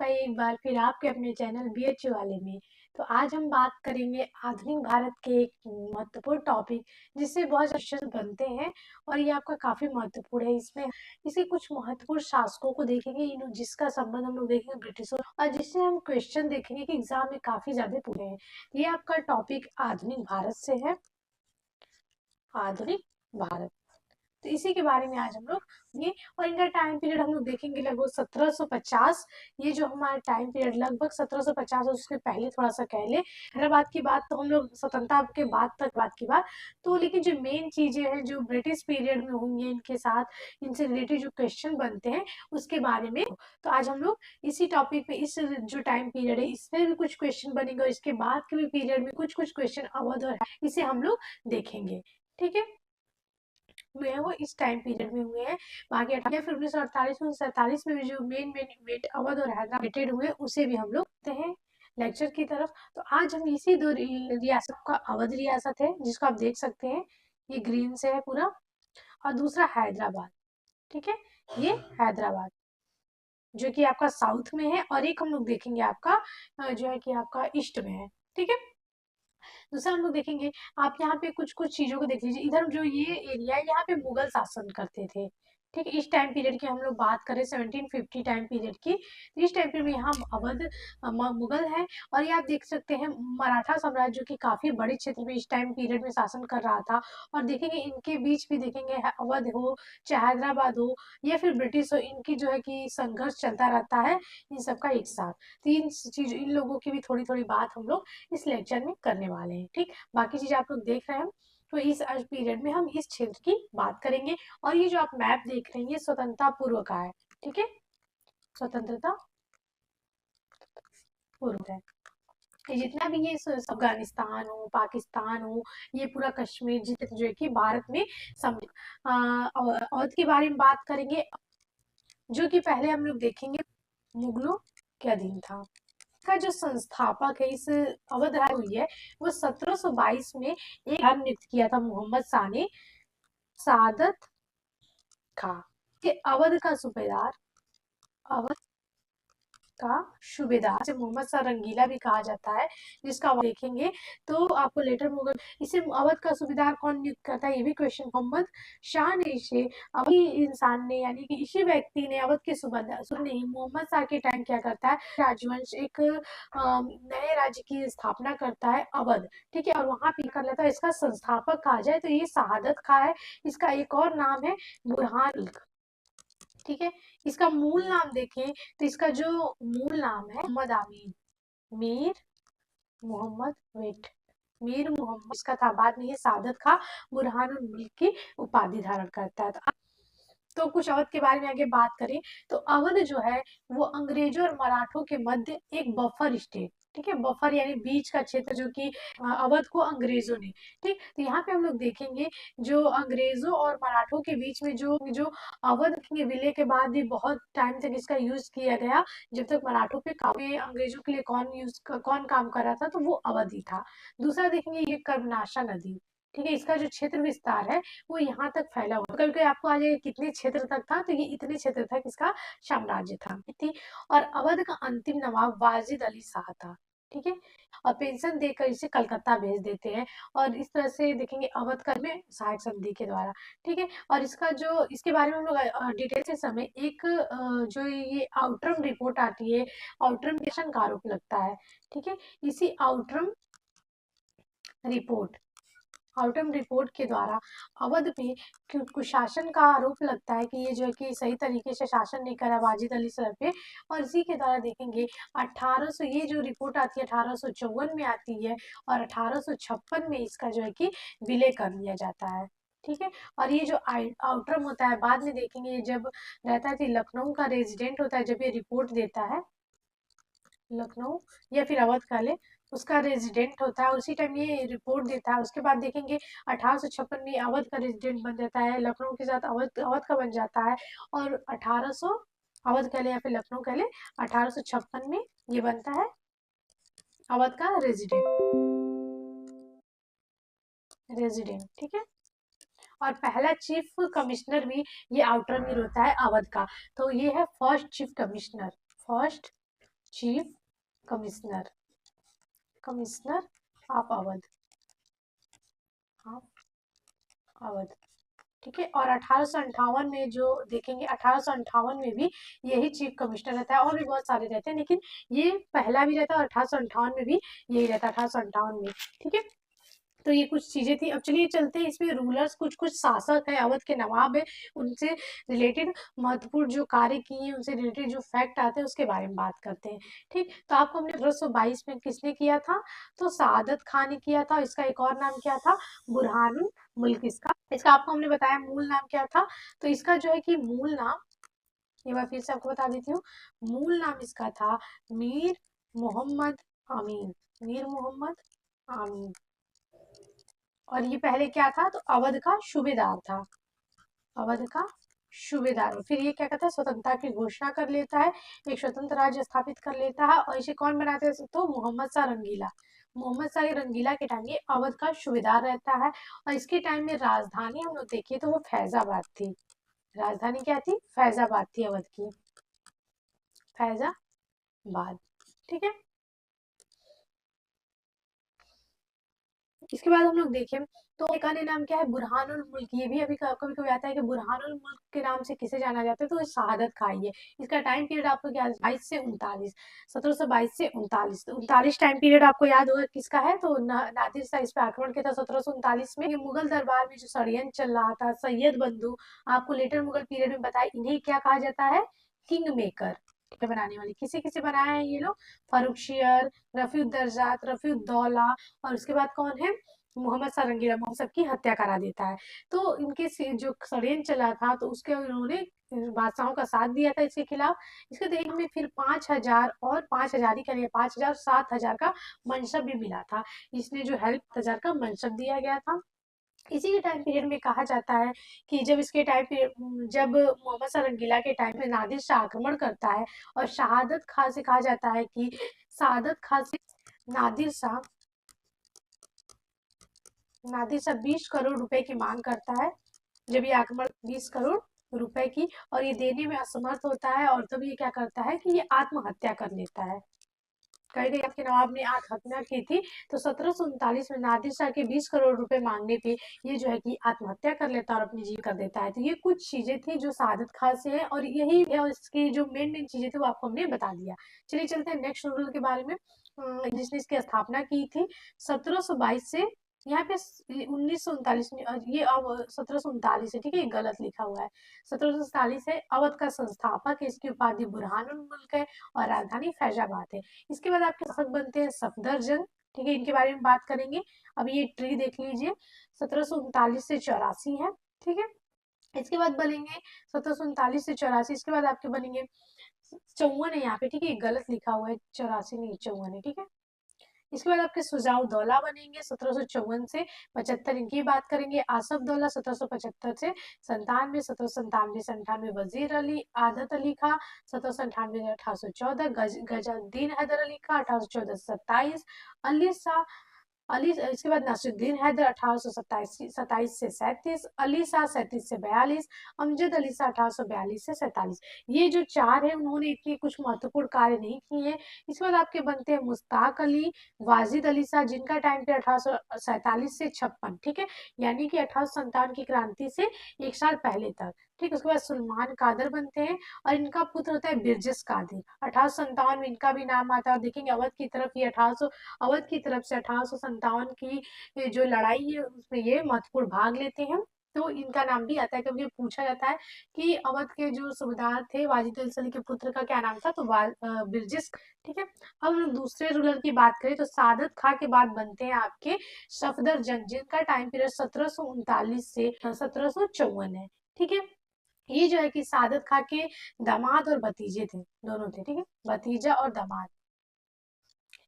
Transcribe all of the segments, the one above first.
आपका एक बार फिर आपके अपने चैनल बीएचयू वाले में। तो आज हम बात करेंगे आधुनिक भारत के एक महत्वपूर्ण टॉपिक जिससे बहुत क्वेश्चन बनते हैं और ये आपका काफी महत्वपूर्ण है। इसमें इसे कुछ महत्वपूर्ण शासकों को देखेंगे जिसका संबंध हम लोग देखेंगे ब्रिटिशों और जिससे हम क्वेश्चन देखेंगे कि एग्जाम में काफी ज्यादा पूछे हैं। ये आपका टॉपिक आधुनिक भारत से है। आधुनिक भारत, तो इसी के बारे में आज हम लोग ये और इनका टाइम पीरियड हम लोग देखेंगे लगभग 1750। ये जो हमारा टाइम पीरियड लगभग 1750 और उसके पहले थोड़ा सा कह ले हैदराबाद की बात तो हम लोग स्वतंत्रता के बाद तक बात की बात। तो लेकिन जो मेन चीजें हैं जो ब्रिटिश पीरियड में होंगी इनके साथ इनसे रिलेटेड जो क्वेश्चन बनते हैं उसके बारे में। तो आज हम लोग इसी टॉपिक पे इस जो टाइम पीरियड है इसमें भी कुछ क्वेश्चन बनेंगे और इसके बाद के भी पीरियड में कुछ कुछ क्वेश्चन अवध और इसे हम लोग देखेंगे। ठीक है, हुए हैं वो इस टाइम पीरियड में हुए हैं। बाकी या फिर 1948 में 47 में भी जो मेन अवध और हैदराबाद हुए उसे भी हम लोग देखते हैं लेक्चर की तरफ। तो आज हम इसी दो रियासत का अवध रियासत है जिसको आप देख सकते हैं, ये ग्रीन से है पूरा, और दूसरा हैदराबाद। ठीक है, ये हैदराबाद जो कि आपका साउथ में है और एक हम लोग देखेंगे आपका जो है कि आपका ईस्ट में है। ठीक है, दूसरा हम लोग देखेंगे, आप यहाँ पे कुछ कुछ चीजों को देख लीजिए। इधर जो ये एरिया है यहाँ पे मुगल शासन करते थे। ठीक है, इस टाइम पीरियड की हम लोग बात करें 1750 टाइम पीरियड की, तो इस टाइम पीरियड में यहाँ अवध मुगल है। और ये आप देख सकते हैं मराठा साम्राज्य जो कि काफी बड़े क्षेत्र में इस टाइम पीरियड में शासन कर रहा था। और देखेंगे इनके बीच भी देखेंगे अवध हो चाहे हैदराबाद हो या फिर ब्रिटिश हो, इनकी जो है कि संघर्ष चलता रहता है इन सबका एक साथ। तो इन चीज इन लोगों की भी थोड़ी थोड़ी बात हम लोग इस लेक्चर में करने वाले हैं। ठीक, बाकी चीज आप लोग देख रहे हैं। तो इस पीरियड में हम इस क्षेत्र की बात करेंगे। और ये जो आप मैप देख रहे हैं ये स्वतंत्रता पूर्व का है। ठीक है, स्वतंत्रता पूर्व है। ये जितना भी ये अफगानिस्तान हो पाकिस्तान हो ये पूरा कश्मीर जितने जो है कि भारत में अवध के बारे में बात करेंगे जो कि पहले हम लोग देखेंगे मुगलों के अधीन था। का जो संस्थापक है इस अवध राज्य हुई है वो 1722 में एक नियुक्त किया था मोहम्मद शाह ने, सादत खां के अवध का सूबेदार। अवध का सूबेदार जिसे मोहम्मद शाह रंगीला भी कहा जाता है, जिसका आप देखेंगे तो आपको लेटर मुगल इसे अवध का सूबेदार कौन नियुक्त करता है ये भी क्वेश्चन। मोहम्मद शाह ने इसे अवधी इंसान ने यानी कि इसी व्यक्ति ने अवध के सूबेदार नहीं मोहम्मद शाह के टाइम क्या करता है राजवंश एक नए राज्य की स्थापना करता है अवध। ठीक है, और वहां पे कर लेता है इसका संस्थापक कहा जाए तो ये शहादत खां है। इसका एक और नाम है बुरहान। ठीक है, इसका मूल नाम देखें तो इसका जो मूल नाम है मोहम्मद आमीन, मीर मोहम्मद वेट, मीर मोहम्मद इसका था। बाद में ये सादत खां बुरहानुल मुल्क की उपाधि धारण करता है। तो कुछ अवध के बारे में आगे बात करें तो अवध जो है वो अंग्रेजों और मराठों के मध्य एक बफर स्टेट। ठीक है, बफर यानी बीच का क्षेत्र जो कि अवध को अंग्रेजों ने। ठीक, तो यहाँ पे हम लोग देखेंगे जो अंग्रेजों और मराठों के बीच में जो जो अवध के विलय के बाद भी बहुत टाइम तक इसका यूज किया गया। जब तक मराठों पे काफी अंग्रेजों के लिए कौन काम कर रहा था तो वो अवध ही था। दूसरा देखेंगे ये कर्मनाशा नदी। ठीक है, इसका जो क्षेत्र विस्तार है वो यहाँ तक फैला हुआ। कभी कभी आपको आ जाएगा कितने क्षेत्र तक था तो ये इतने क्षेत्र तक इसका साम्राज्य था। ठीक, और अवध का अंतिम नवाब वाजिद अली शाह था। ठीक है, और पेंशन देकर इसे कलकत्ता भेज देते हैं। और इस तरह से देखेंगे अवध का में सहायक संधि के द्वारा। ठीक है, और इसका जो इसके बारे में हम लोग डिटेल से समय एक जो ये आउटरम रिपोर्ट आती है आउटरम का आरोप लगता है। ठीक है, इसी आउटम रिपोर्ट के द्वारा अवध पे कुशासन का आरोप लगता है कि ये जो है कि सही तरीके से शासन नहीं करा वाजिद अली सर पे। और इसी के द्वारा देखेंगे 1800 ये जो रिपोर्ट आती है 1854 में आती है और 1856 में इसका जो है कि विलय कर दिया जाता है। ठीक है, और ये जो आउटरम होता है बाद में देखेंगे जब रहता है कि लखनऊ का रेजिडेंट होता है जब ये रिपोर्ट देता है लखनऊ या फिर अवध का ले उसका रेजिडेंट होता है उसी टाइम ये रिपोर्ट देता है। उसके बाद देखेंगे 1856 में अवध का रेजिडेंट बन जाता है, लखनऊ के साथ अवध अवध का बन जाता है। और 1800 अवध का ले या फिर लखनऊ का ले 1856 में ये बनता है अवध का रेजिडेंट। ठीक है, और पहला चीफ कमिश्नर भी ये आउटर में होता है अवध का। तो ये है first chief commissioner, first chief commissioner, commissioner of Awadh, of Awadh. ठीक है, और 1858 में जो देखेंगे 1858 में भी यही चीफ कमिश्नर रहता है, और भी बहुत सारे रहते हैं लेकिन ये पहला भी रहता है और 1858 में भी यही रहता है, 1858 में। ठीक है, तो ये कुछ चीजें थी। अब चलिए चलते हैं, इसमें रूलर्स कुछ कुछ शासक है, अवध के नवाब है, उनसे रिलेटेड महत्वपूर्ण जो कार्य किए हैं, उनसे रिलेटेड जो फैक्ट आते हैं उसके बारे में बात करते हैं। ठीक, तो आपको हमने 1522 में किसने किया था, तो सादत खान ने किया था। इसका एक और नाम क्या था, बुरहानुल मुल्क। इसका इसका आपको हमने बताया मूल नाम क्या था, तो इसका जो है कि मूल नाम, ये बार फिर से आपको बता देती हूँ, मूल नाम इसका था मीर मोहम्मद आमीन, मीर मोहम्मद आमीन। और ये पहले क्या था, तो अवध का सूबेदार था, अवध का सूबेदार। फिर ये क्या करता है, स्वतंत्रता की घोषणा कर लेता है, एक स्वतंत्र राज्य स्थापित कर लेता है। और इसे कौन बनाते हैं, तो मोहम्मद शाह रंगीला, मोहम्मद शाह रंगीला के टाइम ये अवध का सूबेदार रहता है। और इसके टाइम में राजधानी हम लोग देखिए तो वो फैजाबाद थी, राजधानी क्या थी, फैजाबाद थी अवध की, फैजाबाद। ठीक है, इसके बाद हम लोग देखें तो एक अन्य नाम क्या है, बुरहानुल मुल्क। ये भी अभी कभी कभी आता है कि बुरहानुल मुल्क के नाम से किसे जाना जाता है, तो ये शहादत खाई है। इसका टाइम पीरियड आपको क्या है, 22 से 39, 1722 से 39, 39 टाइम पीरियड आपको याद होगा किसका है, तो नादिर शाह इस पे आक्रमण किया था 1739 में। ये मुगल दरबार में जो षड्यंत्र चल रहा था, सैयद बंधु, आपको लेटर मुगल पीरियड में बताया, इन्हें क्या कहा जाता है, किंग मेकर बनाने वाले। किसे किसे बनाया है ये लोग, फरुखशियर, रफीउद्दर्जात, रफीउद्दौला, और उसके बाद कौन है, मोहम्मद सारंगीला, मोहम्मद सबकी हत्या करा देता है। तो इनके जो षड्यंत्र चला था तो उसके उन्होंने बादशाहों का साथ दिया था इसके खिलाफ। इसके देख में फिर 5,000 और 5,000 ही करिए, 5,000 7,000 का मनसब भी मिला था, इसने जो हेल्प 1,000 का मनसब दिया गया था। इसी के टाइम पीरियड में कहा जाता है कि जब इसके टाइम पीरियड, जब मोहम्मद शाह रंगीला के टाइम में नादिर शाह आक्रमण करता है, और शहादत खां से कहा जाता है कि सादत खां से नादिर शाह, नादिर शाह 20 करोड़ रुपए की मांग करता है। जब ये आक्रमण 20 करोड़ रुपए की, और ये देने में असमर्थ होता है, और तब ये क्या करता है कि ये आत्महत्या कर लेता है। कई कई आपके नवाब ने आत्महत्या की थी, तो 1739 में नादिर शाह के 20 करोड़ रुपए मांगने पे ये जो है कि आत्महत्या कर लेता है और अपनी जीव कर देता है। तो ये कुछ चीजें थी जो सादत खां से है, और यही है इसकी जो मेन मेन चीजें थी वो आपको हमने बता दिया। चलिए चलते हैं नेक्स्ट रूरल के बारे में, जिसने इसकी स्थापना की थी 1722 से, यहाँ पे 1939 में, ये अब 1739 है, ठीक है, ये गलत लिखा हुआ है, 1740 है। अवध का संस्थापक है, इसकी उपाधि बुरहानुल मुल्क है, और राजधानी फैजाबाद है। इसके बाद आपके शासक बनते हैं सफदरजंग, ठीक है, इनके बारे में बात करेंगे। अब ये ट्री देख लीजिए, 1739 से 84 है, ठीक है। इसके बाद बनेंगे 1739 से 84, इसके बाद आपके बनेंगे 54 है यहाँ पे, ठीक है, गलत लिखा हुआ है, 84 नहीं 54 है, ठीक है। इसके बाद आपके सुजाउ दौला बनेंगे 1754 से 75, इनकी बात करेंगे। आसफ दौला 1775 से 97, 1797 से 98 वजीर अली आदत अली खां, 1798 से 1814 गजाउद्दीन हैदर अली खां, 1814 से 27 अली शाह अली, इसके बाद नासिरुद्दीन हैदर 1827 से 37, अली शाह 37 से 42, अमजद अली शाह 1842 से 47। ये जो चार है उन्होंने इतने कुछ महत्वपूर्ण कार्य नहीं किए हैं। इसके बाद आपके बनते हैं मुश्ताक अली, वाजिद अली शाह, जिनका टाइम पे 1847 से 56, ठीक है, यानी कि 1857 की क्रांति से एक साल पहले तक, ठीक। उसके बाद सुलेमान कादर बनते हैं, और इनका पुत्र होता है बिरजस कादिर, 1857 में इनका भी नाम आता है। और देखेंगे अवध की तरफ ये 1800, अवध की तरफ से 1857 की जो लड़ाई है उसमें ये महत्वपूर्ण भाग लेते हैं, तो इनका नाम भी आता है। कभी पूछा जाता है कि अवध के जो सूबेदार थे वाजिद अली के पुत्र का क्या नाम था, तो बिरजिस, ठीक है। अब हम लोग दूसरे रूलर की बात करें तो सादत खां के बाद बनते हैं आपके सफदरजंग, जिनका टाइम पीरियड 1739 से 1754 है, ठीक है। ये जो है कि सादत खां के दामाद और भतीजे थे, दोनों थे, ठीक है, भतीजा और दामाद।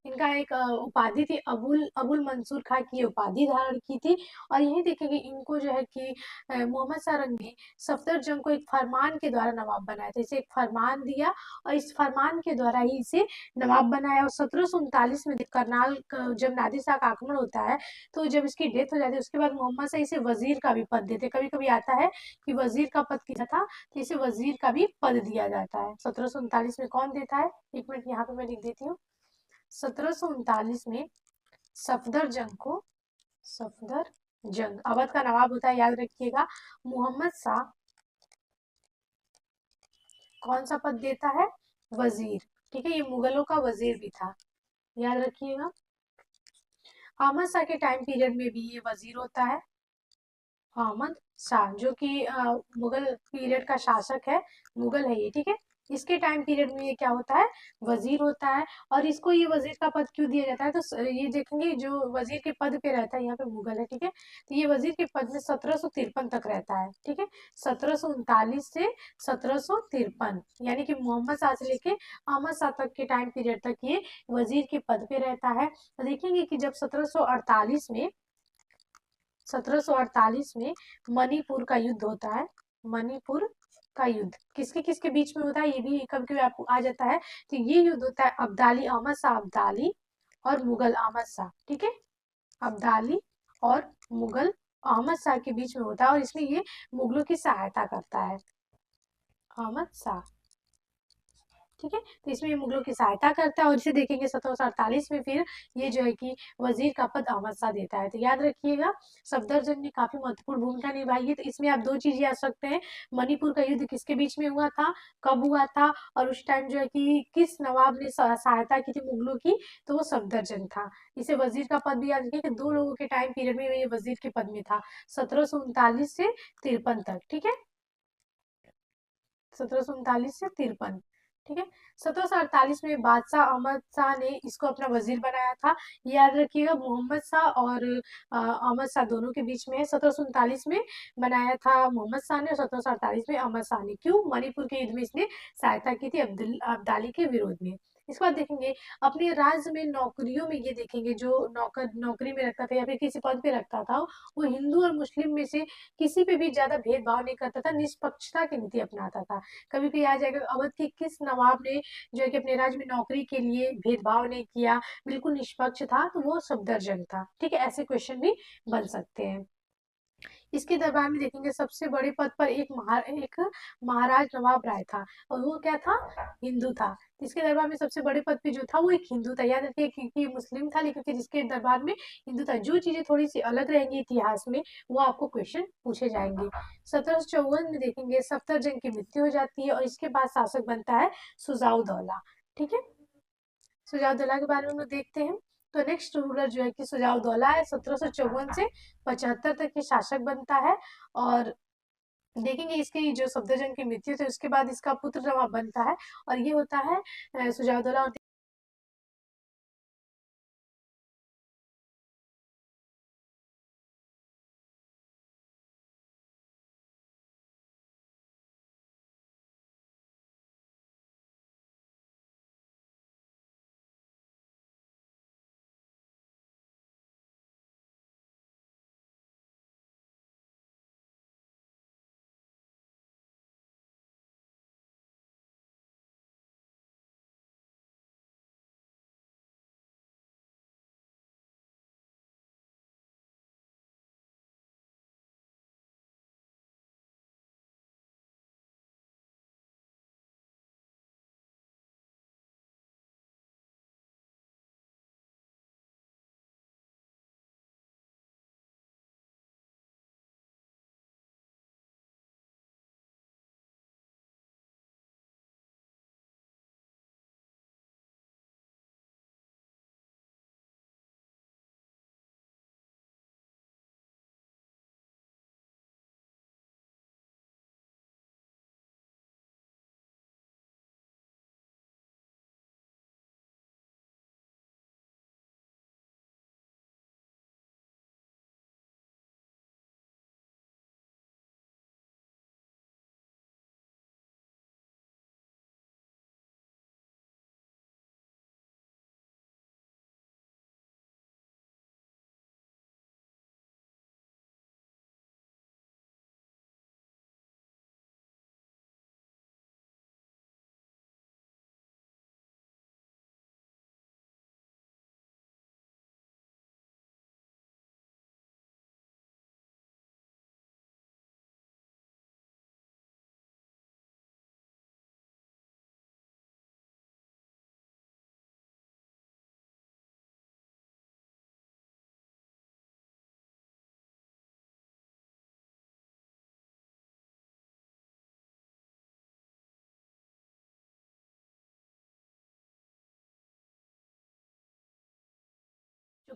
इनका एक उपाधि थी, अबुल अबुल मंसूर खां की ये उपाधि धारण की थी। और यही देखेंगे इनको जो है कि मोहम्मद सारंग ने सफदरजंग को एक फरमान के द्वारा नवाब बनाया था। इसे एक फरमान दिया और इस फरमान के द्वारा ही इसे नवाब बनाया। और 1739 में करनाल जब नादिर शाह का आक्रमण होता है, तो जब इसकी डेथ हो जाती है उसके बाद मोहम्मद शाह इसे वजीर का भी पद देते। कभी कभी आता है कि वजीर का पद किया था, तो इसे वजीर का भी पद दिया जाता है। 1739 में कौन देता है, एक मिनट यहाँ पे मैं लिख देती हूँ। 1739 में सफदरजंग को, सफदरजंग अवध का नवाब होता है, याद रखिएगा। मोहम्मद शाह कौन सा पद देता है, वजीर। ठीक है, ये मुगलों का वजीर भी था, याद रखिएगा। अहमद शाह के टाइम पीरियड में भी ये वजीर होता है। अहमद शाह जो कि मुगल पीरियड का शासक है, मुगल है ये, ठीक है। इसके टाइम पीरियड में ये क्या होता है, वजीर होता है। और इसको ये वजीर का पद क्यों दिया जाता है, तो ये देखेंगे जो वजीर के पद पे रहता है, यहाँ पे मुगल है, ठीक है। तो ये वजीर के पद में 1753 तक रहता है, ठीक है। 1739 से 1753, यानी कि मोहम्मद शाह से लेके अहमद शाह तक के टाइम पीरियड तक ये वजीर के पद पे रहता है। तो देखेंगे कि जब 1748 में मणिपुर का युद्ध होता है। मणिपुर का युद्ध किसके किसके बीच में होता है, ये भी कभी कभी आपको आ जाता है। तो ये युद्ध होता है अब्दाली अहमद शाह अब्दाली और मुगल अहमद शाह, ठीक है। अब्दाली और मुगल अहमद शाह के बीच में होता है, और इसमें ये मुगलों की सहायता करता है, अहमद शाह, ठीक है। तो इसमें ये मुगलों की सहायता करता है। और इसे देखेंगे 1748 में फिर ये जो है कि वजीर का पद अहमद शाह देता है। तो याद रखिएगा, सफदरजंग ने काफी महत्वपूर्ण भूमिका निभाई है। तो इसमें आप दो चीज याद रखते हैं, मणिपुर का युद्ध किसके बीच में हुआ था, कब हुआ था, और उस टाइम जो है कि किस नवाब ने सहायता की थी मुगलों की, तो वो सफदरजंग था। इसे वजीर का पद भी याद रखिए कि दो लोगों के टाइम पीरियड में ये वजीर के पद में था, 1739 से 53 तक, ठीक है। 1739 से 53, ठीक है। 1748 में बादशाह अहमद शाह ने इसको अपना वजीर बनाया था। याद रखिएगा, मोहम्मद शाह और अहमद शाह दोनों के बीच में है। 1739 में बनाया था मोहम्मद शाह ने, और 1748 में अहमद शाह ने। क्यों, मणिपुर के युद्ध में इसने सहायता की थी अब्दाली के विरोध में। इसके बाद देखेंगे अपने राज्य में नौकरियों में, ये देखेंगे जो नौकरी में रखता था या फिर किसी पद पे रखता था, वो हिंदू और मुस्लिम में से किसी पे भी ज्यादा भेदभाव नहीं करता था, निष्पक्षता की नीति अपनाता था। कभी भी आ जाएगा अवध के किस नवाब ने जो है कि अपने राज्य में नौकरी के लिए भेदभाव नहीं किया, बिल्कुल निष्पक्ष था, तो वो सफदरजंग था, ठीक है। ऐसे क्वेश्चन भी बन सकते हैं। इसके दरबार में देखेंगे सबसे बड़े पद पर एक महाराज नवाब राय था, और वो क्या था, हिंदू था। इसके दरबार में सबसे बड़े पद पे जो था वो एक हिंदू था। याद रखिए, क्योंकि मुस्लिम था लेकिन फिर इसके दरबार में हिंदू था। जो चीजें थोड़ी सी अलग रहेंगी इतिहास में, वो आपको क्वेश्चन पूछे जाएंगे। 1754 में देखेंगे सफदरजंग की मृत्यु हो जाती है, और इसके बाद शासक बनता है सुजाउदौला, ठीक है। सुजाउदौला के बारे में हम लोग देखते हैं। तो नेक्स्ट रूलर जो है कि सुजाउदौला है, 1754 से 75 तक ये शासक बनता है। और देखेंगे इसकी जो सफदरजंग की मृत्यु थी उसके बाद इसका पुत्र नवाब बनता है, और ये होता है सुजाउदौला।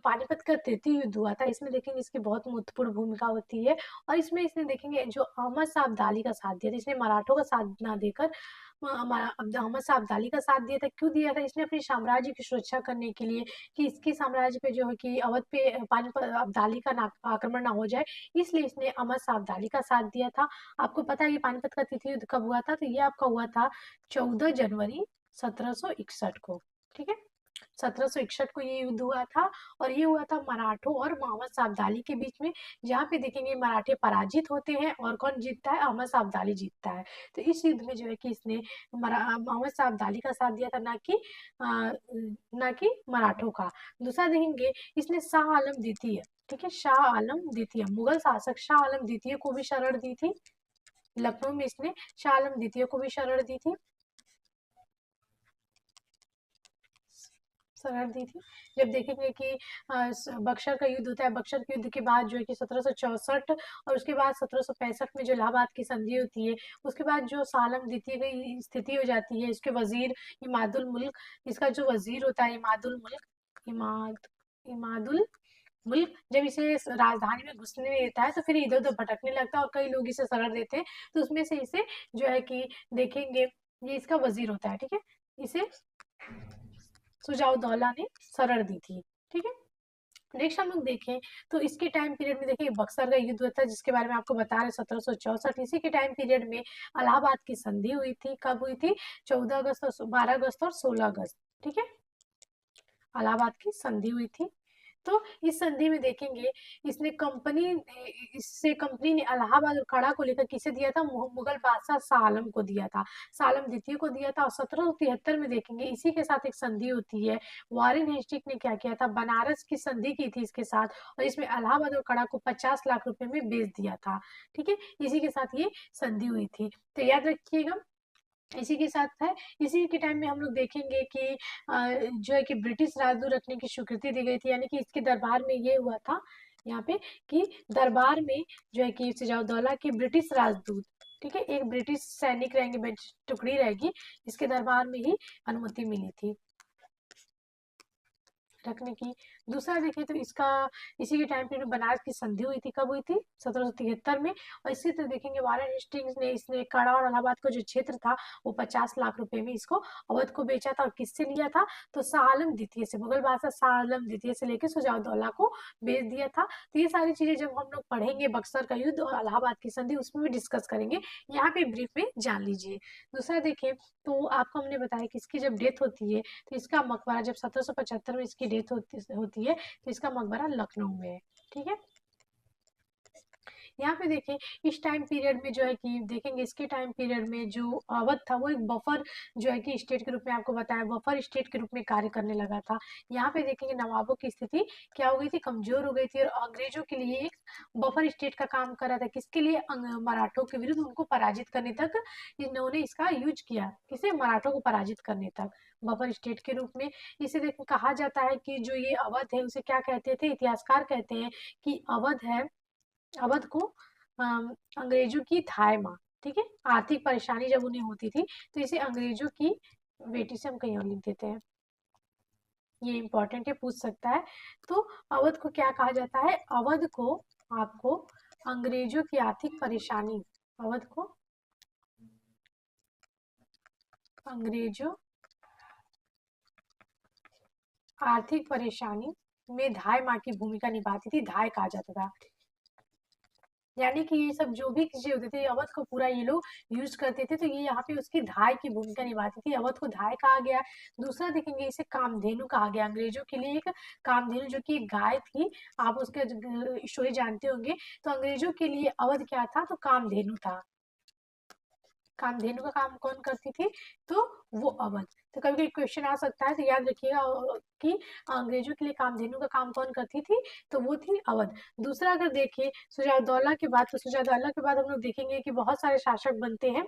पानीपत का तृतीय युद्ध हुआ था, इसमें देखेंगे इसकी बहुत महत्वपूर्ण भूमिका होती है। और इसमें इसने देखेंगे जो अहमद शाह अब्दाली का साथ दिया था, इसने मराठों का साथ ना देकर हमारा अहमद शाह अब्दाली का साथ दिया था। क्यों दिया था? इसने अपने साम्राज्य की सुरक्षा करने के लिए, कि इसके साम्राज्य पे जो है कि अवध पे पानीपत अब्दाली का आक्रमण ना हो जाए, इसलिए इसने अहमद शाह अब्दाली का साथ दिया था। आपको पता है कि पानीपत का तृतीय युद्ध कब हुआ था? तो ये आपका हुआ था 14 जनवरी 1761 को। ठीक है, 1761 को ये युद्ध हुआ था, और ये हुआ था मराठों और मोहम्मद शाह अब्दाली के बीच में, जहाँ पे देखेंगे मराठे पराजित होते हैं और कौन जीतता है? अहमद शाह अब्दाली जीतता है। तो इस युद्ध में जो है कि इसने मोहम्मद शाह अब्दाली का साथ दिया था, ना कि मराठों का। दूसरा देखेंगे इसने शाह आलम द्वितीय, ठीक है, शाह आलम द्वितीय, मुगल शासक शाह आलम द्वितीय को भी शरण दी थी। लखनऊ में इसने शाह आलम द्वितीय को भी शरण दी थी, शरण दी थी। जब देखेंगे कि बक्सर का युद्ध होता है, बक्सर के युद्ध के बाद जो है कि 1764 और उसके बाद 1765 में जो इलाहाबाद की संधि होती है, उसके बाद जो सालम द्वितीय की स्थिति हो जाती है, इसके वजीर इमादुल मुल्क, इसका जो वजीर होता है इमादुल मुल्क, इमादुल मुल्क, जब इसे राजधानी में घुसने नहीं देता है तो फिर इधर उधर भटकने लगता है और कई लोग इसे शरण देते हैं। तो उसमें से इसे जो है कि देखेंगे ये इसका वजीर होता है, ठीक है, इसे सुजाउद्दौला ने शरण दी थी। ठीक है, नेक्स्ट हम लोग देखें तो इसके टाइम पीरियड में देखिए बक्सर का युद्ध हुआ था, जिसके बारे में आपको बता रहे 1764। इसी के टाइम पीरियड में इलाहाबाद की संधि हुई थी। कब हुई थी? 14 अगस्त और 12 अगस्त और 16 अगस्त। ठीक है, इलाहाबाद की संधि हुई थी। तो इस संधि में देखेंगे इससे कंपनी ने इलाहाबाद और कड़ा को लेकर किसे दिया था? मुगल बादशाह शाह आलम को दिया था, शाह आलम द्वितीय को दिया था। और 1773 में देखेंगे इसी के साथ एक संधि होती है, वारेन हेस्टिंग ने क्या किया था? बनारस की संधि की थी इसके साथ, और इसमें इलाहाबाद और कड़ा को 50 लाख रुपए में बेच दिया था। ठीक है, इसी के साथ ये संधि हुई थी, तो याद रखिएगा। इसी के साथ है, इसी के टाइम में हम लोग देखेंगे कि जो है कि ब्रिटिश राजदूत रखने की स्वीकृति दी गई थी, यानी कि इसके दरबार में ये हुआ था यहाँ पे कि दरबार में जो है कि सिजाउद्दौला के ब्रिटिश राजदूत, ठीक है, एक ब्रिटिश सैनिक रहेंगे, टुकड़ी रहेगी, इसके दरबार में ही अनुमति मिली थी रखने की। दूसरा देखें तो इसका इसी के टाइम पीरियड बनारस की संधि हुई थी। कब हुई थी? 1773 में। और इसी तरह देखेंगे वारेन हेस्टिंग्स ने इसने कड़ा और इलाहाबाद का जो क्षेत्र था वो 50 लाख रुपए में इसको अवध को बेचा था। और किससे लिया था? तो शाह आलम द्वितीय से, मुगल बादशाह शाह आलम द्वितीय से लेकर सुजाउद्दौला को बेच दिया था। तो ये सारी चीजें जब हम लोग पढ़ेंगे बक्सर का युद्ध और इलाहाबाद की संधि, उसमें भी डिस्कस करेंगे, यहाँ पे ब्रीफ में जान लीजिए। दूसरा देखें तो आपको हमने बताया कि इसकी जब डेथ होती है तो इसका मकबरा, जब 1775 में इसकी डेथ होती है तो इसका मकबरा लखनऊ में है। ठीक है, यहाँ पे देखें इस टाइम पीरियड में जो है कि देखेंगे इसके टाइम पीरियड में जो अवध था वो एक बफर जो है कि स्टेट के रूप में, आपको बताया बफर स्टेट के रूप में कार्य करने लगा था। यहाँ पे देखेंगे नवाबों की स्थिति क्या हो गई थी? कमजोर हो गई थी, और अंग्रेजों के लिए एक बफर स्टेट का काम कर रहा था। किसके लिए? मराठों के विरुद्ध उनको पराजित करने तक इन्होंने इसका यूज किया। किसे? मराठों को पराजित करने तक, बफर स्टेट के रूप में। इसे देख कहा जाता है कि जो ये अवध है उसे क्या कहते थे? इतिहासकार कहते हैं कि अवध को अंग्रेजों की धाय माँ। ठीक है, आर्थिक परेशानी जब उन्हें होती थी तो इसे अंग्रेजों की बेटी से हम कहीं और लिख देते हैं, ये इंपॉर्टेंट है, पूछ सकता है। तो अवध को क्या कहा जाता है? अवध को आपको अंग्रेजों की आर्थिक परेशानी, अवध को अंग्रेजों आर्थिक परेशानी में धाय माँ की भूमिका निभाती थी, धाय कहा जाता था। यानी कि ये सब जो भी चीजें होती थी अवध को पूरा ये लोग यूज करते थे, तो ये यहाँ पे उसकी धाय की भूमिका निभाती थी, अवध को धाय कहा गया। दूसरा देखेंगे इसे कामधेनु कहा गया, अंग्रेजों के लिए एक कामधेनु जो कि एक गाय थी, आप उसके स्टोरी जानते होंगे। तो अंग्रेजों के लिए अवध क्या था? तो कामधेनु था। कामधेनु का काम कौन करती थी? तो वो अवध। तो कभी कभी क्वेश्चन आ सकता है, तो याद रखिएगा कि अंग्रेजों के लिए कामधेनु का काम कौन करती थी? तो वो थी अवध। दूसरा अगर देखें सुजाउद्दौला के बाद, तो सुजाउद्दौला के बाद हम लोग देखेंगे कि बहुत सारे शासक बनते हैं।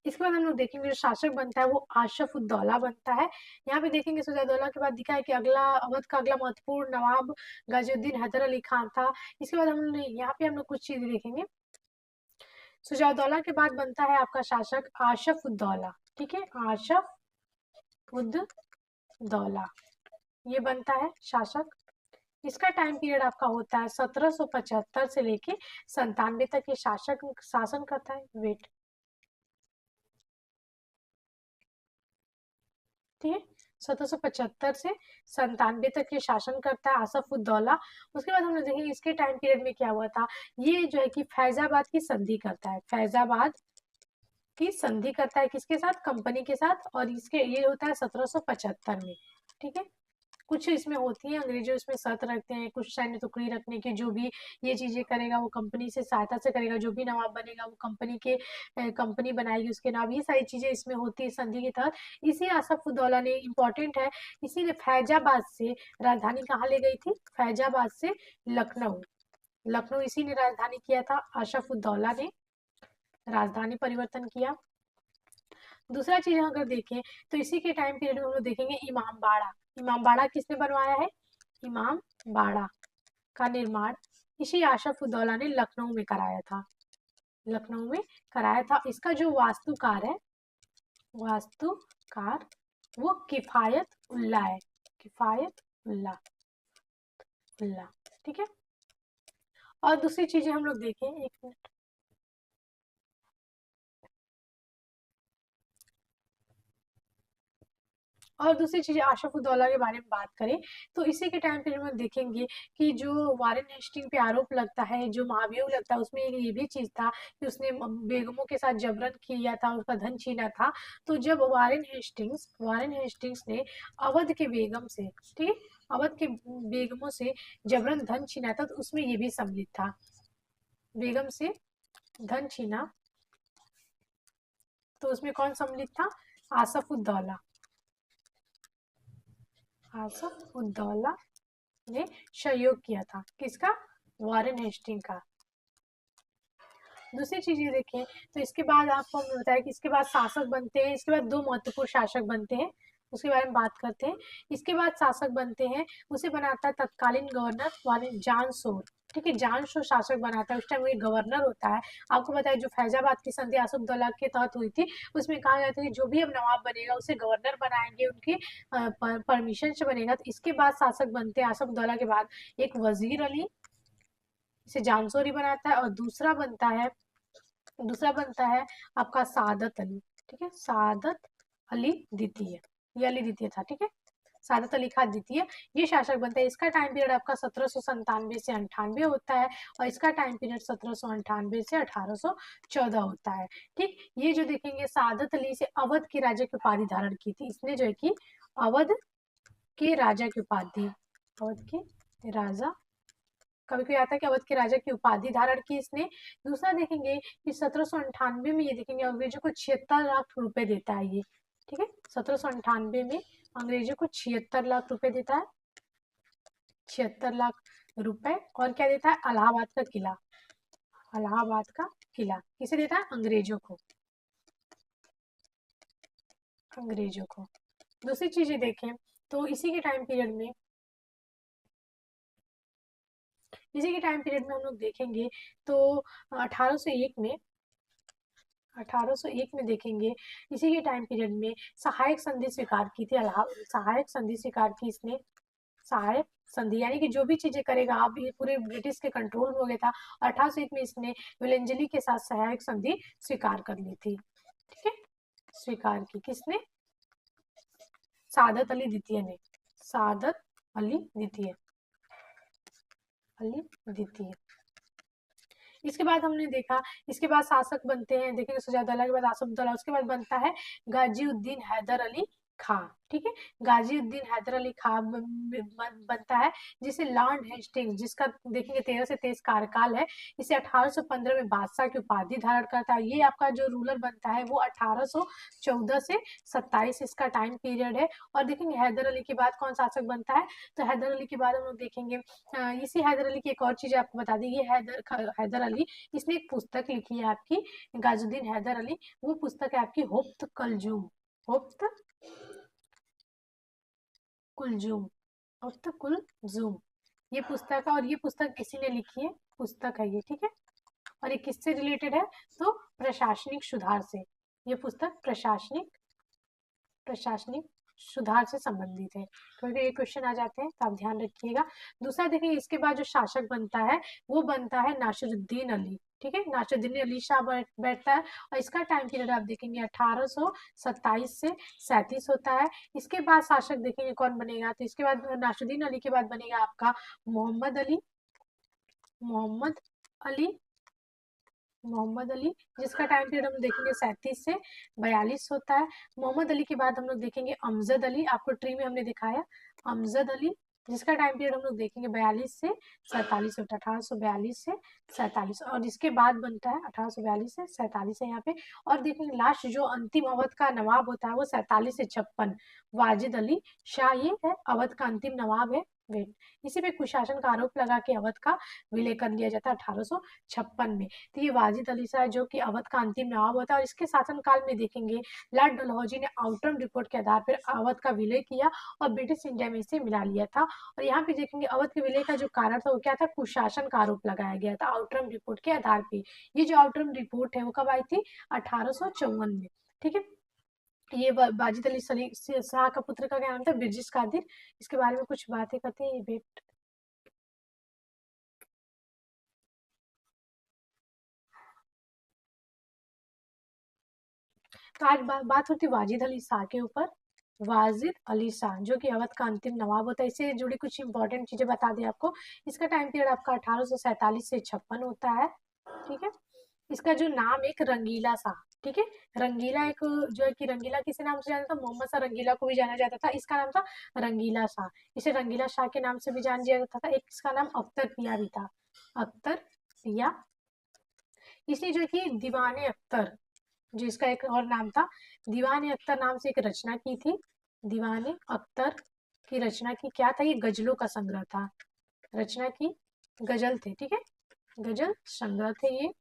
इसके बाद हम लोग देखेंगे जो शासक बनता है वो आशफ उद्दौला बनता है। यहाँ पे देखेंगे सुजाउद्दौला के बाद दिखा है कि अगला अवध का अगला महत्वपूर्ण नवाब गाजिउद्दीन हैदर अली खान था। इसके बाद हम लोग यहाँ पे हम लोग कुछ चीजें देखेंगे। सुजाउद्दौला के बाद बनता है आपका शासक आशफ उद्दौला। ठीक है, आशफ उद-दौला ये बनता है शासक। इसका टाइम पीरियड आपका होता है 1775 से लेके 97 तक ये शासक शासन करता है। वेट, ठीक है, 1775 से 97 तक ये शासन करता है आसफ उद्दौला। उसके बाद हम लोग देखेंगे इसके टाइम पीरियड में क्या हुआ था। ये जो है कि फैजाबाद की संधि करता है, फैजाबाद की संधि करता है किसके साथ, कंपनी के साथ, और इसके ये होता है 1775 में। ठीक है, कुछ इसमें होती है, अंग्रेजों इसमें शर्त रखते हैं कुछ सैन्य टुकड़ी रखने की, जो भी ये चीजें करेगा वो कंपनी से सहायता से करेगा, जो भी नवाब बनेगा वो कंपनी के कंपनी बनाएगी उसके नाम, ये सारी चीजें इसमें होती है संधि के तहत। इसी आसफ उद्दौला ने, इंपॉर्टेंट है, इसी ने फैजाबाद से राजधानी कहाँ ले गई थी, फैजाबाद से लखनऊ, लखनऊ इसी ने राजधानी किया था, आसफ उद्दौला ने राजधानी परिवर्तन किया। दूसरा चीज अगर देखें तो इसी के टाइम पीरियड में हम लोग देखेंगे इमामबाड़ा। इमामबाड़ा किसने बनवाया है, इमामबाड़ा का निर्माण इसी आशफ उद्दौला ने लखनऊ में कराया था, लखनऊ में कराया था। इसका जो वास्तुकार है, वास्तुकार वो किफायत उल्ला है, किफायत उल्ला, उल्ला, ठीक है। और दूसरी चीजें हम लोग देखें, एक मिनट, और दूसरी चीज आशफ उद्दौला के बारे में बात करें तो इसी के टाइम पीरियड में देखेंगे कि जो वारेन हेस्टिंग पे आरोप लगता है, जो महाभियोग लगता है, उसमें ये भी चीज था कि उसने बेगमों के साथ जबरन किया था, उसका धन छीना था। तो जब वारेन हेस्टिंग्स ने अवध के बेगम से, ठीक है, अवध के बेगमों से जबरन धन छीना था, तो उसमें ये भी सम्मिलित था, बेगम से धन छीना, तो उसमें कौन सम्मिलित था, आसफ उद्दौला, आसफ उद्दौला ने सहयोग किया था, किसका, वारेन हेस्टिंग का। दूसरी चीज ये देखें तो इसके बाद आपको हमने बताया कि इसके बाद शासक बनते हैं, इसके बाद दो महत्वपूर्ण शासक बनते हैं, उसके बारे में बात करते हैं। इसके बाद शासक बनते हैं, उसे बनाता है तत्कालीन गवर्नर वारेन जान शोर, ठीक है, जान शोर शासक बनाता है, उस टाइम वो गवर्नर होता है। आपको बताया जो फैजाबाद की संधि आसफउद्दौला के तहत हुई थी, उसमें कहा गया था कि जो भी अब नवाब बनेगा उसे गवर्नर बनाएंगे, उनकी परमिशन से बनेगा। तो इसके बाद शासक बनते हैं आसफउद्दौला के बाद एक वजीर अली, इसे जानसोरी बनाता है, और दूसरा बनता है आपका सादत अली, ठीक है, सादत अली द्वितीय, ये अली द्वितीय था, ठीक है, सादत अली खान द्वितीय ये शासक बनता है। इसका टाइम पीरियड आपका 1797 से 98 होता है, और इसका टाइम पीरियड 1798 से 1814 होता है। ठीक, ये जो देखेंगे सादत अली से अवध के राजा की उपाधि धारण की थी, इसने जो है कि अवध के राजा की उपाधि, अवध के राजा, कभी कोई आता है कि अवध के राजा की उपाधि धारण की इसने। दूसरा देखेंगे कि 1798 में ये देखेंगे अंग्रेजों को 76 लाख रुपए देता है ये, ठीक है, 1798 में अंग्रेजों को 76 लाख रुपए देता है, 76 लाख रुपए। और क्या देता है, इलाहाबाद का किला, इलाहाबाद का किला किसे देता है, अंग्रेजों को, अंग्रेजों को। दूसरी चीजें देखें तो इसी के टाइम पीरियड में, इसी के टाइम पीरियड में हम लोग देखेंगे तो 1801 में, 1801 में देखेंगे इसी के टाइम पीरियड में सहायक संधि स्वीकार की थी, सहायक संधि स्वीकार की इसने, सहायक संधि यानी कि जो भी चीजें करेगा आप, ये पूरे ब्रिटिश के कंट्रोल में हो गया था। 1801 में इसने विलेंजली के साथ सहायक संधि स्वीकार कर ली थी, ठीक है, स्वीकार की किसने, सादत अली द्वितीय ने, सादत अली द्वितीय, अली द्वितीय। इसके बाद हमने देखा, इसके बाद शासक बनते हैं, देखेंगे सुजाउद्दौला के बाद आसफउद्दौला, उसके बाद बनता है गाजीउद्दीन हैदर अली खां, ठीक है, गाजीउद्दीन हैदर अली खां बनता है, जिसे लॉर्ड हेस्टिंग, जिसका देखेंगे 13 से 23 कार्यकाल है, इसे 1815 में बादशाह की उपाधि धारण करता है। ये आपका जो रूलर बनता है वो 1814 से 27 इसका टाइम पीरियड है। और देखेंगे हैदर अली के बाद कौन शासक बनता है, तो हैदर अली के बाद हम लोग देखेंगे इसी हैदर अली की एक और चीज आपको बता दी, ये हैदर अली, इसने एक पुस्तक लिखी है आपकी, गाजुद्दीन हैदर अली, वो पुस्तक है आपकी होप्त कलजूम, होप्त कुलजूम, होप्त कुलजूम, ये पुस्तक है, और ये पुस्तक किसी ने लिखी है, पुस्तक है ये, ठीक है। और ये किससे रिलेटेड है, तो प्रशासनिक सुधार से, ये पुस्तक प्रशासनिक सुधार से संबंधित है। तो ये क्वेश्चन आ जाते हैं, तो आप ध्यान रखिएगा। दूसरा देखिए, इसके बाद जो शासक बनता है वो बनता है नासिरुद्दीन अली। ठीक है, नासिरुद्दीन अली शाह बैठता है, और इसका टाइम पीरियड आप देखेंगे 1827 से 37 होता है। इसके बाद शासक देखेंगे कौन बनेगा, तो इसके बाद नासिरुद्दीन अली के बाद बनेगा आपका मोहम्मद अली। मोहम्मद अली मोहम्मद अली, जिसका टाइम पीरियड हम देखेंगे 37 से 42 होता है। मोहम्मद अली के बाद हम लोग देखेंगे अमजद अली, आपको ट्री में हमने दिखाया अमजद अली, जिसका टाइम पीरियड हम लोग देखेंगे 42 से 47 होता है, 1842 से 47। और इसके बाद बनता है 1842 से 47 है यहाँ पे। और देखेंगे लास्ट जो अंतिम अवध का नवाब होता है वो 47 से 56, वाजिद अली शाह, ये है अवध का अंतिम नवाब है। वेट, इसी पे कुशासन का आरोप लगा के अवध का विलय कर लिया जाता है 1856 में। तो ये वाजिद अली शाह जो कि अवध का अंतिम नवाब होता है, और इसके शासनकाल में देखेंगे लॉर्ड डलहौजी ने आउटरम रिपोर्ट के आधार पर अवध का विलय किया और ब्रिटिश इंडिया में इसे मिला लिया था। और यहाँ पे देखेंगे अवध के विलय का जो कारण था वो क्या था, कुशासन का आरोप लगाया गया था आउटरम रिपोर्ट के आधार पर। ये जो आउटरम रिपोर्ट है वो कब आई थी, 1854 में। ठीक है, ये वाजिद अली शाह का पुत्र का क्या नाम था, ब्रिजेश कादिर। इसके बारे में कुछ बातें करते हैं, ये बेट। तो आज बात होती है वाजिद अली शाह के ऊपर। वाजिद अली शाह जो कि अवध का अंतिम नवाब होता है, इससे जुड़ी कुछ इंपॉर्टेंट चीजें बता दें आपको। इसका टाइम पीरियड आपका 1847 से 56 होता है। ठीक है, इसका जो नाम एक रंगीला शाह, ठीक है, रंगीला एक जो है कि रंगीला किसी नाम से जाना था, मोहम्मद शाह रंगीला को भी जाना जाता था, इसका नाम था रंगीला शाह। इसे रंगीला शाह के नाम से भी जाना जाता था। एक इसका नाम अख्तर पिया भी था, अख्तर पिया। इसलिए जो कि दीवाने अख्तर, जिसका एक और नाम था, दीवाने अख्तर नाम से एक रचना की थी। दीवाने अख्तर की रचना की क्या था, ये गजलों का संग्रह था। रचना की गजल थे, ठीक है, गजल संग्रह थे ये।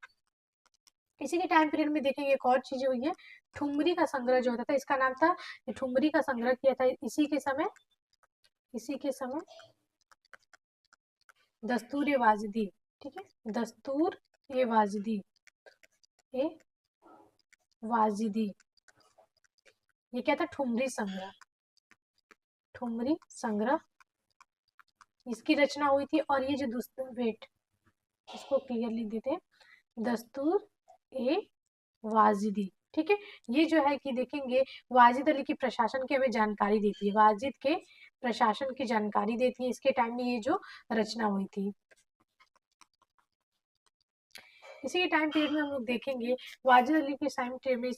इसी के टाइम पीरियड में देखेंगे एक और चीज हुई है, ठुमरी का संग्रह जो होता था, इसका नाम था, ठुमरी का संग्रह किया था इसी के समय दस्तूर ए वाजिदी। ठीक है, दस्तूर ए वाजिदी, ए वाजिदी, ये क्या था, ठुमरी संग्रह। ठुमरी संग्रह इसकी रचना हुई थी। और ये जो दूसरा, वेट, इसको क्लियरली देते हैं, दस्तूर ए वाजिदी। ठीक है, ये जो है कि देखेंगे वाजिद अली की प्रशासन की हमें जानकारी देती है, वाजिद के प्रशासन की जानकारी देती है। इसके टाइम में ये जो रचना हुई थी। इसी के टाइम पीरियड में हम लोग देखेंगे वाजिद अली के टाइम पीरियड में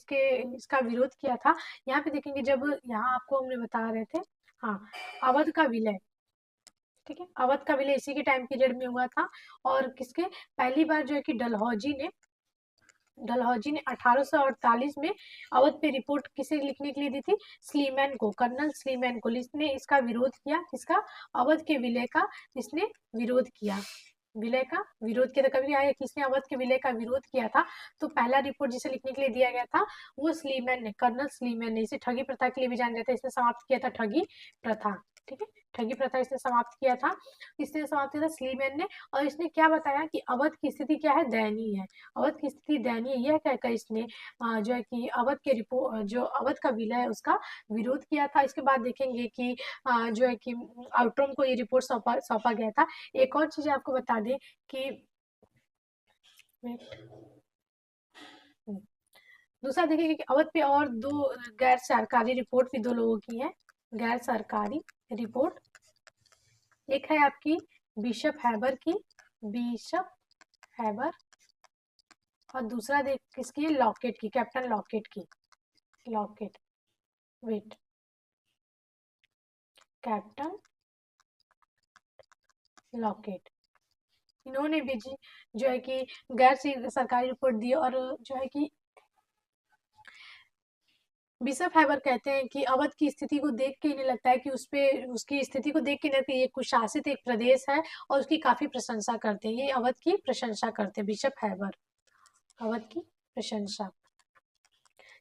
इसका विरोध किया था। यहाँ पे देखेंगे जब, यहाँ आपको हमने बता रहे थे, हाँ, अवध का विलय। ठीक है, अवध का विलय इसी के टाइम पीरियड में हुआ था। और किसके, पहली बार जो है कि डलहौजी ने 1848 में अवध पे रिपोर्ट किसे लिखने के लिए दी थी, स्लीमैन को, कर्नल स्लीमैन को। इसने इसका विरोध किया, किसका, अवध के विलय का इसने विरोध किया। विलय का विरोध किया था, कभी आया किसने अवध के विलय का विरोध किया था, तो पहला रिपोर्ट जिसे लिखने के लिए दिया गया था वो स्लीमैन ने, कर्नल स्लीमैन ने। इसे ठगी प्रथा के लिए भी जाना जाता है, इसने समाप्त किया था ठगी प्रथा। ठीक है, ठगी प्रथा इसने समाप्त किया था, स्लीमैन ने। और इसने क्या बताया कि अवध की स्थिति क्या है, दयनीय है। अवध की स्थिति दयनीय यह कहकर इसने जो है कि अवध के रिपोर्ट, जो अवध का विलय है उसका विरोध किया था। इसके बाद देखेंगे कि जो है कि आउटरम को ये रिपोर्ट सौंपा गया था। एक और चीज आपको बता दें कि दूसरा देखेंगे कि अवध पे और दो गैर सरकारी रिपोर्ट भी दो लोगों की है, गैर सरकारी रिपोर्ट। एक है आपकी बिशप हैबर की, बिशप हैबर, और दूसरा देख किसकी है, लॉकेट की, कैप्टन लॉकेट की, लॉकेट, वेट, कैप्टन लॉकेट। इन्होंने भी जो है कि गैर सरकारी रिपोर्ट दी। और जो है कि बिशप हैबर कहते हैं कि अवध की स्थिति को देख के इन्हें लगता है कि उसकी स्थिति को देख के लगता है ये कुशासित एक प्रदेश है, और उसकी काफी प्रशंसा करते हैं, ये अवध की प्रशंसा करते हैं, बिशप हैबर अवध की प्रशंसा।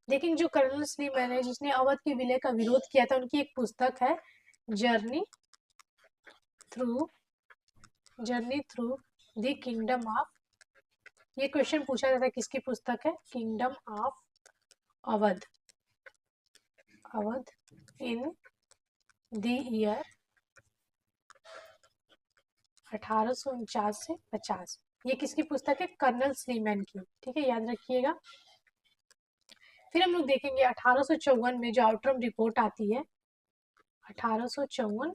लेकिन जो कर्नल स्लीमैन है जिसने अवध के विलय का विरोध किया था, उनकी एक पुस्तक है journey through the kingdom of, ये क्वेश्चन पूछा जाता है किसकी पुस्तक है, kingdom of Awadh in the year 1849 से 50। ये किसकी पुस्तक है? कर्नल स्लीमैन की। ठीक है, याद रखिएगा। फिर हम लोग देखेंगे 1854 में जो आउटरम रिपोर्ट आती है, 1854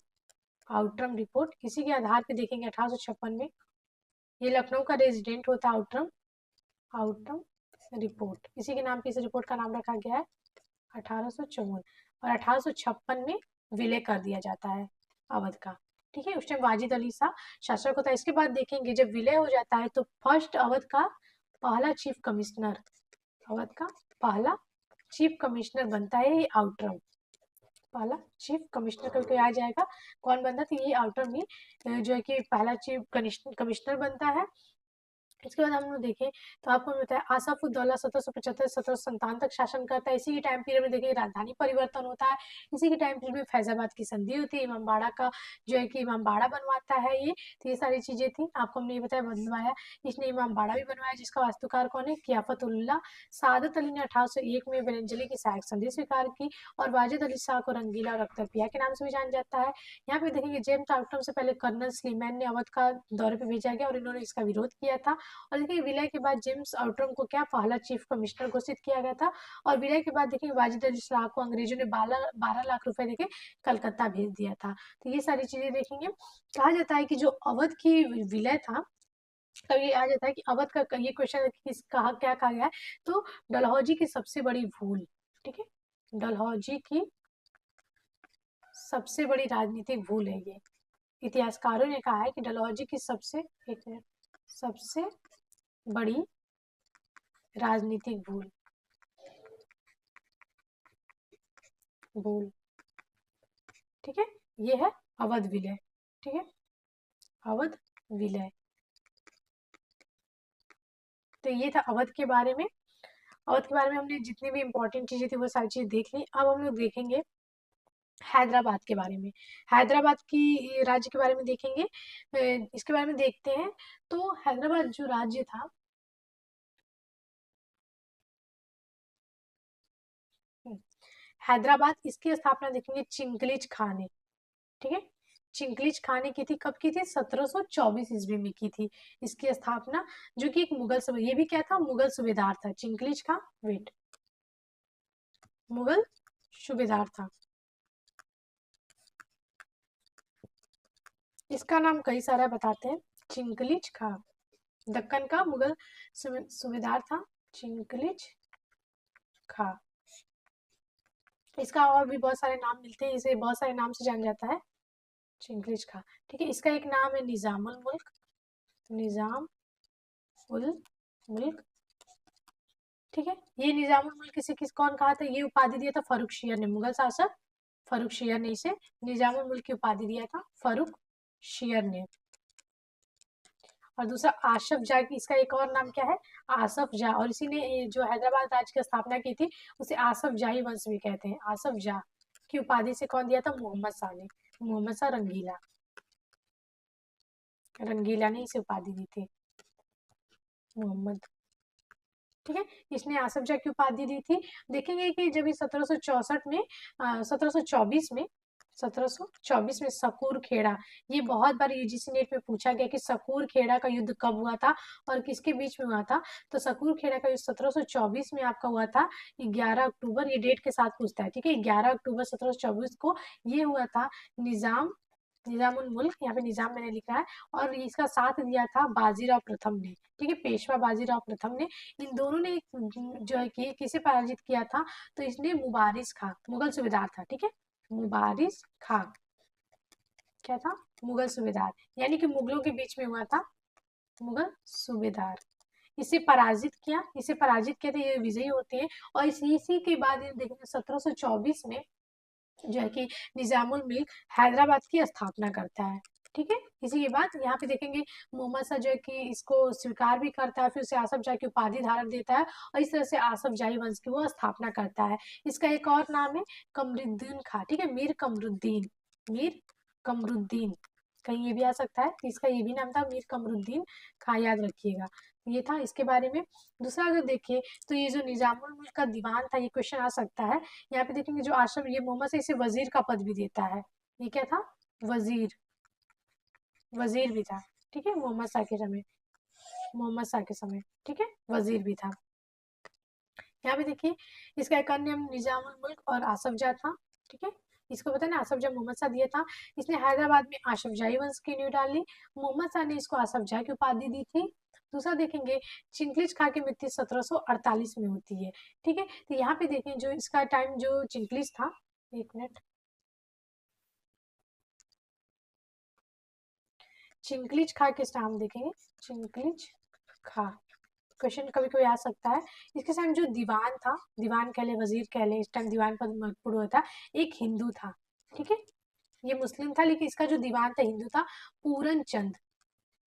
आउटरम रिपोर्ट, इसी के आधार पे देखेंगे 1856 में ये लखनऊ का रेजिडेंट होता है आउटरम। आउटरम रिपोर्ट, इसी के नाम पे इस रिपोर्ट का नाम रखा गया है 1854। और 1856 में विलय कर दिया जाता है अवध का। ठीक है, उस टाइम वाजिद अली शाह शासक होता है। इसके बाद देखेंगे जब विलय हो जाता है तो फर्स्ट अवध का पहला चीफ कमिश्नर, अवध का पहला चीफ कमिश्नर बनता है ये आउटरम। पहला चीफ कमिश्नर करके आ जाएगा। कौन बनता? तो ये आउटरम ही जो है कि पहला चीफ कमिश्नर बनता है। इसके बाद हम लोग देखें तो आपको बताया आसफ उद्दौला 1775 1757 तक शासन करता है। इसी के टाइम पीरियड में देखेंगे राजधानी परिवर्तन होता है। इसी के टाइम पीरियड में फैजाबाद की संधि होती है, इमामबाड़ा का जो है कि इमामबाड़ा बनवाता है ये। तो ये सारी चीजें थी, आपको हमने ये बताया बनवाया। इसने इमामबाड़ा भी बनवाया जिसका वास्तुकार कौन है? कियाफतुल्लाह। सादत अली ने 1801 में बेरंजली की सहायक संधि स्वीकार की और वाजिद अली शाह को रंगीला और अख्तरपिया के नाम से भी जाना जाता है। यहाँ पे देखेंगे जेम्स आउटरम से पहले कर्नल स्लीमैन ने अवध का दौरे पे भेजा गया और इन्होंने इसका विरोध किया था। और देखिए विलय के बाद जेम्स आउटरम को क्या पहला चीफ कमिश्नर घोषित किया गया था। और विलय के बाद देखिए वाजिद अली शाह को अंग्रेजों ने 12 लाख रुपए देके कलकत्ता भेज दिया था। तो ये सारी चीजें देखेंगे। कहा जाता है कि जो अवध की विलय था, तब ये आ जाता है कि अवध का ये क्वेश्चन किस कहा क्या कहा गया है, तो डलहौजी की सबसे बड़ी भूल। ठीक है, डलहौजी की सबसे बड़ी राजनीतिक भूल है ये। इतिहासकारों ने कहा है कि डलहौजी की सबसे बड़ी राजनीतिक भूल भूल ठीक है, ये है अवध विलय। ठीक है, अवध विलय। तो ये था अवध के बारे में। अवध के बारे में हमने जितनी भी इंपॉर्टेंट चीजें थी वो सारी चीज देख ली। अब हम लोग देखेंगे हैदराबाद के बारे में। हैदराबाद की राज्य के बारे में देखेंगे। इसके बारे में देखते हैं। तो हैदराबाद जो राज्य था, हैदराबाद, इसकी स्थापना देखेंगे चिंकलिज खान ने। ठीक है, चिंकलिज खान ने की थी। कब की थी? 1724 ईस्वी में की थी इसकी स्थापना, जो कि एक मुगल ये भी क्या था? मुगल सूबेदार था चिंकलिज खान। वेट, मुगल सूबेदार था। इसका नाम कई सारा बताते हैं, चिंकलिज खान, दक्कन का मुगल सूबेदार था चिंकलिज खान। इसका और भी बहुत सारे नाम मिलते हैं, इसे बहुत सारे नाम से जाना जाता है चिंकलिज खान। ठीक है, इसका एक नाम है निजामुल मुल्क, निजाम उल मुल्क। ठीक है, ये निजामुल मुल्क किसे कौन कहा था? ये उपाधि दिया था फर्रुख शेर ने, मुगल शासक फर्रुख शेर ने इसे निजामुल मुल्क की उपाधि दिया था, फर्रुख शेर ने। और दूसरा आसफ जा की, इसका एक और नाम क्या है? आसफ जा। और इसी ने जो हैदराबाद राज्य की स्थापना की थी उसे आसफ जाही वंश भी कहते हैं। आसफ जा की उपाधि से कौन दिया था? मोहम्मद शाह ने, मोहम्मद शाह रंगीला, रंगीला ने इसे उपाधि दी थी, मोहम्मद। ठीक है, इसने आसफ जा की उपाधि दी थी। देखेंगे कि जब ये 1764 में 1724 में 1724 में सकूर खेड़ा, ये बहुत बार यूजीसी नेट में पूछा गया कि सकूर खेड़ा का युद्ध कब हुआ था और किसके बीच में हुआ था। तो सकूर खेड़ा का युद्ध 1724 में आपका हुआ था 11 अक्टूबर, ये डेट के साथ पूछता है। ठीक है, 11 अक्टूबर 1724 को ये हुआ था। निजामुल मुल्क, यहाँ पे निजाम मैंने लिखा है, और इसका साथ दिया था बाजीराव प्रथम ने। ठीक है, पेशवा बाजीराव प्रथम ने। इन दोनों ने जो है कि किसे पराजित किया था? तो इसने मुबारिज खां, मुगल सूबेदार था। ठीक है, मुबारिज खां क्या था? मुगल सूबेदार, यानी कि मुगलों के बीच में हुआ था, मुगल सूबेदार। इसे पराजित किया, इसे पराजित किया था, ये विजयी होते हैं। और इसी के बाद देखेंगे 1724 में जो है कि निजामुल मुल्क हैदराबाद की स्थापना करता है। ठीक है, इसी के बाद यहाँ पे देखेंगे मोहम्मद शाह जो है कि इसको स्वीकार भी करता है, फिर उसे आसफ जाह की उपाधि धारक देता है और इस तरह से आसफ जाही वंश की वो स्थापना करता है। इसका एक और नाम है कमरुद्दीन खां। ठीक है, मीर कमरुद्दीन, मीर कमरुद्दीन, कहीं ये भी आ सकता है। तो इसका ये भी नाम था मीर कमरुद्दीन खां, याद रखिएगा। ये था इसके बारे में। दूसरा अगर देखिए तो ये जो निजामुल मुल्क का दीवान था, ये क्वेश्चन आ सकता है। यहाँ पे देखेंगे जो आशफ, ये मोहम्मद से इसे वजीर का पद भी देता है, ये क्या था? वजीर, वजीर भी था। ठीक है, मोहम्मद शाह के समय, मोहम्मद शाह के समय, ठीक है, वजीर भी था। यहाँ पे देखिए, इसका एक अन्य नाम निजामुल मुल्क और आसफ जाह था। ठीक है, इसको पता है ना, आसफ जाह मोहम्मद शाह दिया था। इसने हैदराबाद में आसफ जाही वंश की नींव डाली। मोहम्मद शाह ने इसको आसफ जाह की उपाधि दी थी। दूसरा देखेंगे, चिंकलिज खां की मृत्यु 1748 में होती है। ठीक है, तो यहाँ पे देखें जो इसका टाइम जो चिंकलिज था, एक मिनट, चिंकलिज खां किस नाम देखेंगे, चिंकलिज खां, क्वेश्चन कभी कभी आ सकता है। इसके साथ जो दीवान था, दीवान कह ले, वजीर कह ले, इस टाइम दीवान पद महत्वपूर्ण होता, एक हिंदू था। ठीक है, ये मुस्लिम था, लेकिन इसका जो दीवान था हिंदू था, पूरन चंद,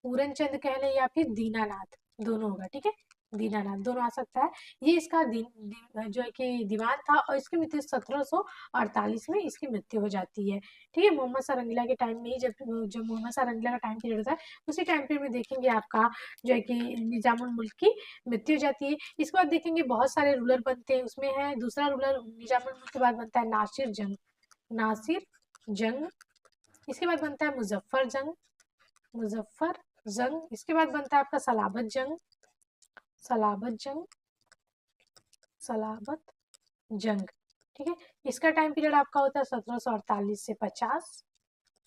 पूरन चंद कह ले या फिर दीनानाथ, दोनों होगा। ठीक है, दीनानाथ दोनों आ सकता है। ये इसका जो है कि दीवान था, और इसकी मृत्यु 1748 में इसकी मृत्यु हो जाती है। ठीक है, मोहम्मद शाह रंगीला के टाइम में ही, जब मोहम्मद शाह रंगीला का टाइम पीरियड होता है, उसी टाइम पीरियड में देखेंगे आपका जो है कि निजामुल मुल्क की मृत्यु हो जाती है। इसके बाद देखेंगे बहुत सारे रूलर बनते हैं, उसमें है दूसरा रूलर निजामुल मुल्क के बाद बनता है नासिर जंग, नासिर जंग। इसके बाद बनता है मुजफ्फर जंग, मुजफ्फर जंग। इसके बाद बनता है आपका सलाबत जंग, सलाबत जंग, सलाबत जंग। ठीक है, इसका टाइम पीरियड आपका होता है 1748 से 50।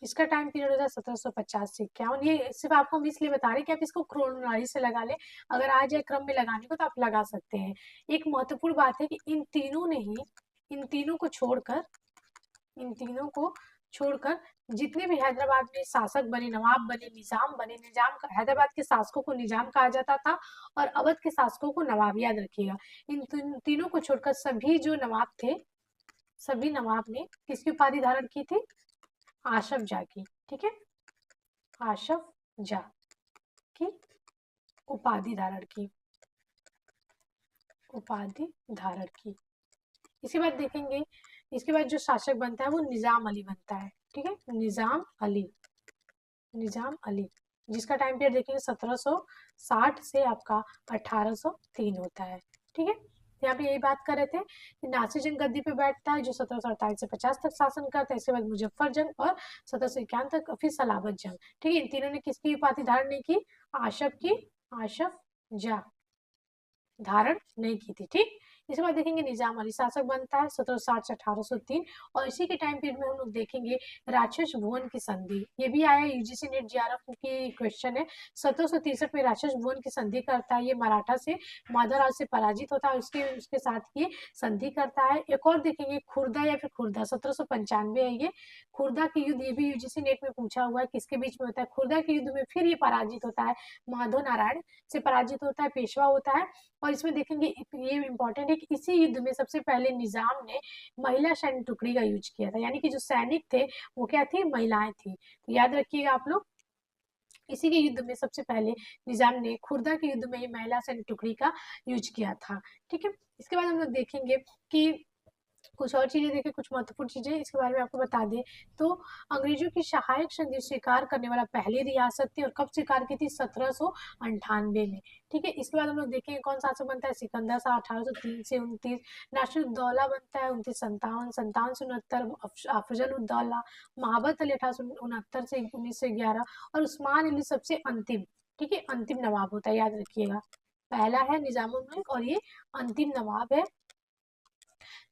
इसका टाइम पीरियड होता है 1750 से 51। ये सिर्फ आपको हम इसलिए बता रहे हैं कि आप इसको क्रोनोलॉजी से लगा लें, अगर आ जाए क्रम में लगाने को तो आप लगा सकते हैं। एक महत्वपूर्ण बात है कि इन तीनों ने ही, इन तीनों को छोड़कर, इन तीनों को छोड़कर जितने भी हैदराबाद में शासक बने, नवाब बने, निजाम बने, निजाम हैदराबाद के शासकों को निजाम कहा जाता था, और अवध के शासकों को नवाब, याद रखिएगा। इन तीनों को छोड़कर सभी जो नवाब थे, सभी नवाब ने किसकी उपाधि धारण की थी? आशफ जाह की। ठीक है, आशफ जाह की उपाधि धारण की, उपाधि धारण की। इसके बाद देखेंगे, इसके बाद जो शासक बनता है वो निजाम अली बनता है। ठीक है, निजाम अली, निजाम अली, जिसका टाइम पीरियड देखेंगे 1760 से आपका 1803 होता है। ठीक है, यहाँ पे यही बात कर रहे थे कि नासिर जंग गद्दी पे बैठता है, जो 1748 से 50 तक शासन करता है। इसके बाद मुजफ्फर जंग, और 1751 तक फिर सलाबत जंग। ठीक है, इन तीनों ने किसकी उपाधि धारण नहीं की? आशफ की, आशफ जा धारण नहीं की थी। ठीक, इसके बाद देखेंगे निजाम अली शासक बनता है 1760 से 1803, और इसी के टाइम पीरियड में हम लोग देखेंगे राक्षस भुवन की संधि। ये भी आया यूजीसी नेट जेआरएफ की क्वेश्चन है। 1763 में राक्षस भुवन की संधि करता है, ये मराठा से, माधवराव से पराजित होता है, उसके उसके साथ ये संधि करता है। एक और देखेंगे खुर्दा या फिर खुर्दा, 1795 है ये, खुर्दा की युद्ध, ये भी यूजीसी नेट में पूछा हुआ है किसके बीच में होता है। खुर्दा के युद्ध में फिर ये पराजित होता है, माधव नारायण से पराजित होता है, पेशवा होता है। और इसमें देखेंगे ये इंपॉर्टेंट है कि इसी युद्ध में सबसे पहले निजाम ने महिला सैन्य टुकड़ी का यूज किया था, यानी कि जो सैनिक थे वो क्या थी? महिलाएं थी। तो याद रखिएगा आप लोग, इसी के युद्ध में सबसे पहले निजाम ने खुर्दा के युद्ध में ही महिला सैन्य टुकड़ी का यूज किया था। ठीक है, इसके बाद हम लोग देखेंगे कि कुछ और चीजें देखें, कुछ महत्वपूर्ण चीजें इसके बारे में आपको बता दें तो, अंग्रेजों की सहायक संधि स्वीकार करने वाला पहली रियासत थी, और कब स्वीकार की थी? 1798 में। ठीक है, इसके बाद हम लोग देखेंगे कौन शासक बनता है? सिकंदर शाह, 1803 से 29। नासिर उद्दौला बनता है 2957, 57 से 69। अफजल उद्दौला, महाबत अली 1869 से 1911, और उस्मान अली सबसे अंतिम। ठीक है, अंतिम नवाब होता है, याद रखिएगा। पहला है निजामुल मुल्क, और ये अंतिम नवाब है।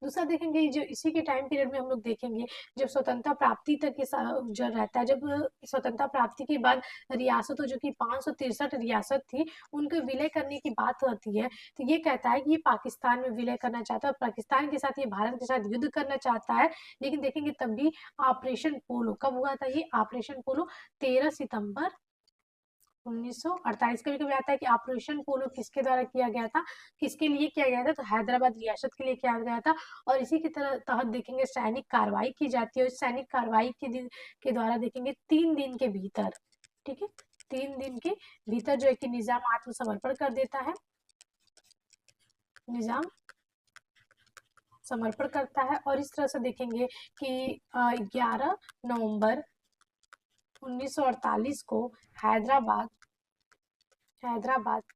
दूसरा देखेंगे जो इसी के टाइम पीरियड में हम लोग देखेंगे, जब स्वतंत्रता प्राप्ति तक के जो रहता है, जब स्वतंत्रता प्राप्ति के बाद रियासतों, जो कि 563 रियासत थी, उनको विलय करने की बात होती है, तो ये कहता है कि ये पाकिस्तान में विलय करना चाहता है, और पाकिस्तान के साथ ये भारत के साथ युद्ध करना चाहता है। लेकिन देखेंगे तब भी ऑपरेशन पोलो कब हुआ था? ये ऑपरेशन पोलो 13 सितंबर 1948। कभी कभी आता है कि ऑपरेशन पोलो किसके द्वारा किया गया था, किसके लिए किया गया था? तो हैदराबाद रियासत के लिए किया गया था। और इसी के तहत देखेंगे सैनिक कार्रवाई की जाती है, और सैनिक कार्रवाई के दिन के द्वारा देखेंगे 3 दिन के भीतर, ठीक है, 3 दिन के भीतर जो है कि निजाम आत्मसमर्पण कर देता है, निजाम समर्पण करता है। और इस तरह से देखेंगे कि 11 नवंबर 1948 को हैदराबाद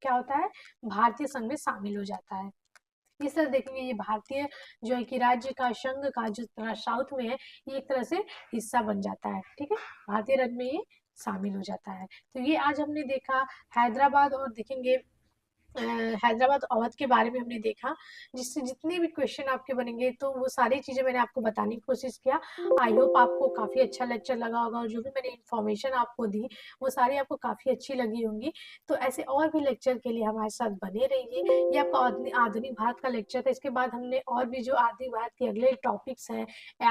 क्या होता है? भारतीय संघ में शामिल हो जाता है। इस तरह देखेंगे ये भारतीय जो है कि राज्य का संघ का जो तरह साउथ में है ये एक तरह से हिस्सा बन जाता है। ठीक है, भारतीय राज्य में ये शामिल हो जाता है। तो ये आज हमने देखा हैदराबाद, और देखेंगे हैदराबाद अवध के बारे में हमने देखा, जिससे जितने भी क्वेश्चन आपके बनेंगे तो वो सारी चीजें मैंने आपको बताने की कोशिश किया। आई होप आपको काफी अच्छा लेक्चर लगा होगा, और जो भी मैंने इन्फॉर्मेशन आपको दी वो सारी आपको काफी अच्छी लगी होंगी। तो ऐसे और भी लेक्चर के लिए हमारे साथ बने रहिए। ये आपका आधुनिक भारत का लेक्चर था। इसके बाद हमने और भी जो आधुनिक भारत के अगले टॉपिक्स हैं,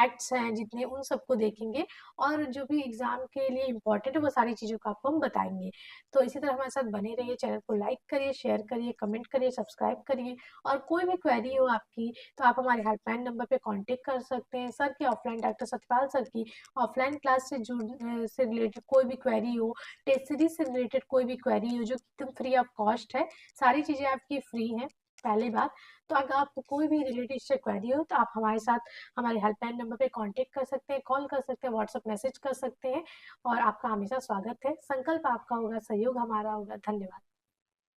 एक्ट्स हैं जितने, उन सबको देखेंगे, और जो भी एग्जाम के लिए इम्पोर्टेंट है वो सारी चीजों को आपको हम बताएंगे। तो इसी तरह हमारे साथ बने रहिए। चैनल को लाइक करिए, शेयर करिए, कमेंट करिए, सब्सक्राइब करिए, और कोई भी क्वेरी हो आपकी तो आप हमारे हेल्पलाइन नंबर पे कांटेक्ट कर सकते हैं। सर की ऑफलाइन, डॉक्टर सतपाल सर की ऑफलाइन क्लास से रिलेटेड कोई भी क्वेरी हो, टेस्ट सीरीज से रिलेटेड कोई भी क्वेरी हो, जो एकदम फ्री ऑफ कॉस्ट है, सारी चीज़ें आपकी फ्री हैं पहली बात। तो अगर आपको कोई भी रिलेटेड से क्वेरी हो तो आप हमारे साथ हमारे हेल्पलाइन नंबर पे कांटेक्ट कर सकते हैं, कॉल कर सकते हैं, व्हाट्सएप मैसेज कर सकते हैं, और आपका हमेशा स्वागत है। संकल्प आपका होगा, सहयोग हमारा होगा। धन्यवाद।